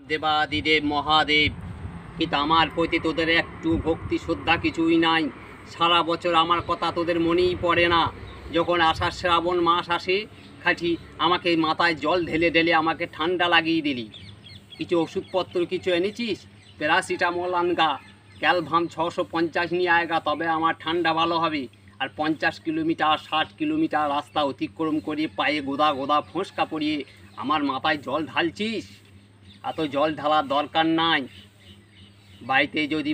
দেবাদিদেব মহাদেব, কিন্তু আমার প্রতি তোদের একটু ভক্তি শ্রদ্ধা কিছুই নাই। সারা বছর আমার কথা তোদের মনেই পড়ে না। যখন আষাঢ় শ্রাবণ মাস আসে খাটি আমাকে মাথায় জল ঢেলে ঢেলে আমাকে ঠান্ডা লাগিয়ে দিলি। কিছু ওষুধপত্র কিছু এনেছিস? প্যারাসিটামল আনগা, ক্যালভাম 650 নিয়ে আয়গা, তবে আমার ঠান্ডা ভালো হবে। আর 50 কিলোমিটার 60 কিলোমিটার রাস্তা অতিক্রম করে পায়ে গোদা গোদা ফোঁসকা পড়িয়ে আমার মাথায় জল ঢালছিস। এত জল ঢালার দরকার নাই। বাড়িতে যদি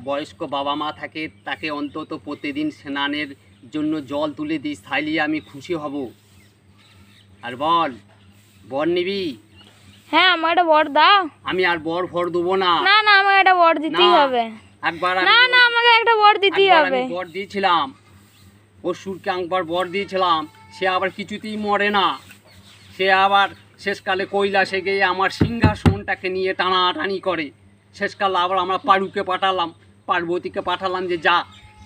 বয়স্ক বাবা মা থাকে তাকে অন্তত প্রতিদিন স্নানের জন্য জল তুলে দিস, তাইলে আমি খুশি হব। আর বল, বর নিবি? হ্যাঁ, আমার একটা বর দাও। আমি আর বর ফর দেবো না। না না, আমাকে একটা বর দিতেই হবে। একবার না না, আমাকে একটা বর দিতেই হবে। বর দিয়েছিলাম, অসুরকে একবার বর দিয়েছিলাম, সে আবার কিছুতেই মরে না। সে আবার শেষকালে কৈলাসে গিয়ে আমার সিংহাসনটাকে নিয়ে টানাটানি করে। শেষকালে আবার আমরা পারুকে পাঠালাম, পার্বতীকে পাঠালাম যে যা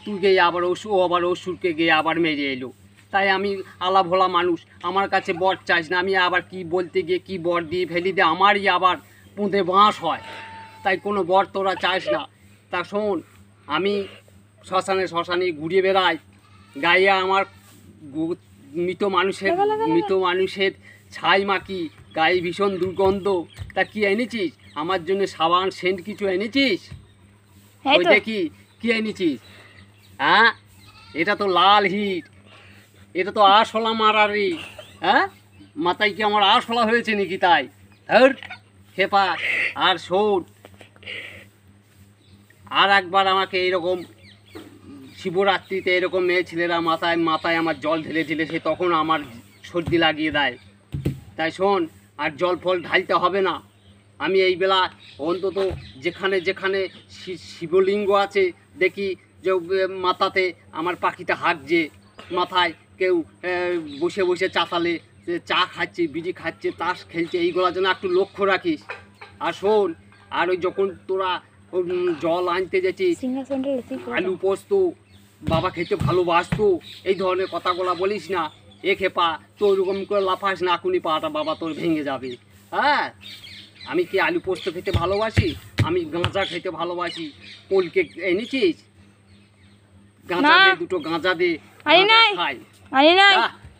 তুই গিয়ে আবার ও আবার অসুরকে গিয়ে আবার মেরে এলো। তাই আমি আলা ভোলা মানুষ, আমার কাছে বর চাইস না। আমি আবার কি বলতে গিয়ে কি বর দিয়ে ফেলি দিয়ে আমারই আবার পুঁতে বাঁশ হয়। তাই কোনো বর তোরা চাইস না। তা শোন, আমি শ্মশানে ঘুরে বেড়াই, গায়ে আমার মৃত মানুষের ছাই মাখি, গায়ে ভীষণ দুর্গন্ধ। তা কি এনেছিস আমার জন্য? সাবান সেন্ট কিছু এনেছিস? ওই দেখি কি এনেছিস। হ্যাঁ, এটা তো লাল হিট, এটা তো আরশোলা মারারি। হ্যাঁ, মাথায় কি আমার আরশোলা হয়েছে নাকি? তাই ধর খেপা। আর শোন, আর একবার আমাকে এইরকম শিবরাত্রিতে এরকম মেয়ে ছেলেরা মাথায় আমার জল ঢেলে সে তখন আমার সর্দি লাগিয়ে দেয়। তাই শোন, আর জল ফল ঢালতে হবে না। আমি এই বেলা অন্তত যেখানে যেখানে শিবলিঙ্গ আছে দেখি যে মাথাতে আমার পাখিটা হাঁকছে, মাথায় কেউ বসে বসে চাতালে চা খাচ্ছে, বিড়ি খাচ্ছে, তাস খেলছে, এইগুলোর জন্য একটু লক্ষ্য রাখিস। আর শোন, আর ওই যখন তোরা জল আনতে যাচ্ছিস, আলু পোস্ত বাবা খেতে ভালোবাসতো, এই ধরনের কথাগুলো বলিস না। এ খেপা, তো ওরকম করে লাফাস না, এখনই পাটা বাবা তোর ভেঙে যাবে। হ্যাঁ, আমি কি আলু পোস্ত খেতে ভালোবাসি? আমি গাঁজা খেতে ভালোবাসি। পোলকে এনেছিস? গাঁজা দে, দুটো গাঁজা দে, খাই।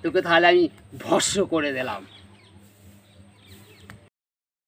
তোকে তাহলে আমি ভস্ম করে দিলাম।